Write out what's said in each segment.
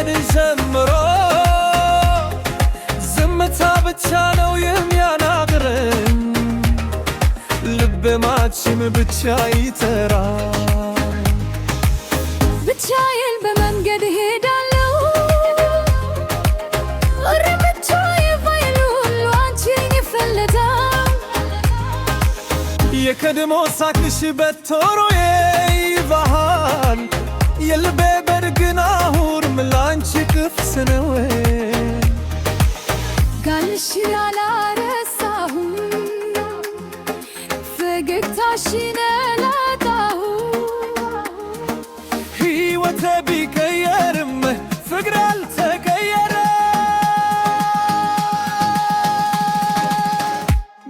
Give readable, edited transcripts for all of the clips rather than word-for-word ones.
ቀን ጀምሮ ዝምታ ብቻ ነው የሚያናግረኝ ልቤ ማችም ብቻ ይጠራ ብቻዬን በመንገድ ሄዳለሁ ወሬ ብቻዬ ባይሉ ሁሉ አንቺን ይፈልጋል የቀድሞ ሳቅሽ በቶሮዬ ይባሃል የልቤ በርግን አሁንም ላንቺ ክፍት ነው ጋልሽ አላረሳሁም ፈገግታሽን ሕይወቴ ቢቀየርም ፍቅር አልተቀየረ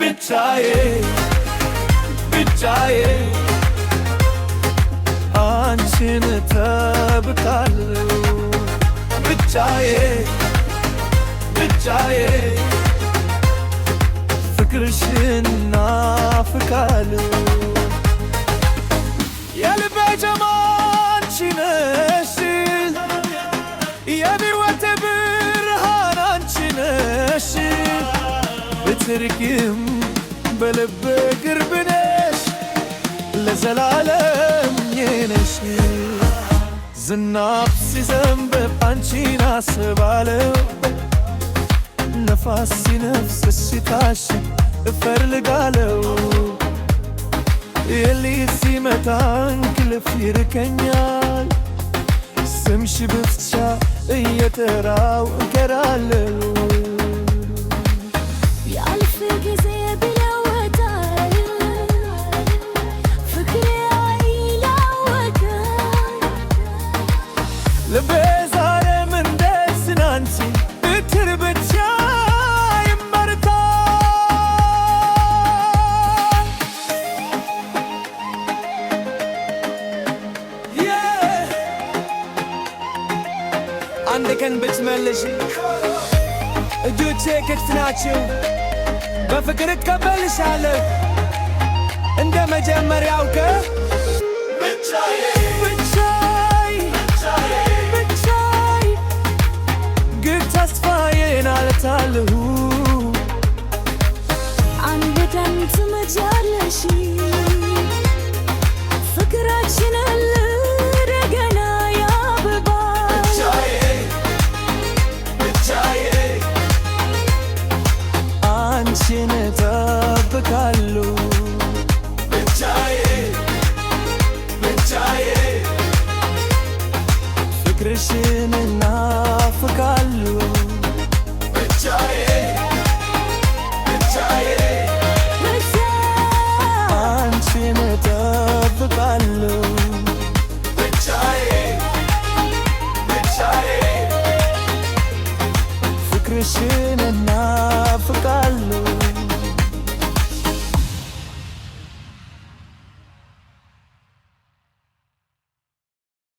ብቻዬ ብቻዬ አንቺን እጠብቃለሁ ብቻዬ ብቻዬ ፍቅርሽን እናፍቃለሁ የልቤ ጀማ አንቺ ነሽ የሕይወቴ ብርሃን አንቺ ነሽ ብትርቂም በልቤ ቅርብ ነሽ ለዘላለም የነሽ ዝናብ ሲዘንብ አንቺን አስባለሁ ነፋስ ሲነፍስ ሲታሽ እፈልጋለሁ ሌሊት ሲመታ እንቅልፍ ይርቀኛል ስምሽ ብቻ እየጠራው እቀራለሁ ያልፍ ጊዜ ቢለወጣል ፍቅሬ አይለወጥም ልቤ ዛሬም እንደ ትናንት ብትር ብቻ አንድ ቀን ብትመልሽ እጆቼ ክፍት ናቸው በፍቅር እቀበልሻለሁ እንደ መጀመሪያው ብቻዬ ብቻዬ ብቻዬ ግን ተስፋዬን አልጣለሁ አንድ ቀን ትመጫለሽ ፍቅራችንን እንደገና አንቺን እጠብቃለሁ ብቻዬ ብቻዬ ፍቅርሽን እናፍቃለሁ ብቻዬ ብቻዬ አንቺን እጠብቃለሁ ብቻዬ ብቻዬ ፍቅርሽን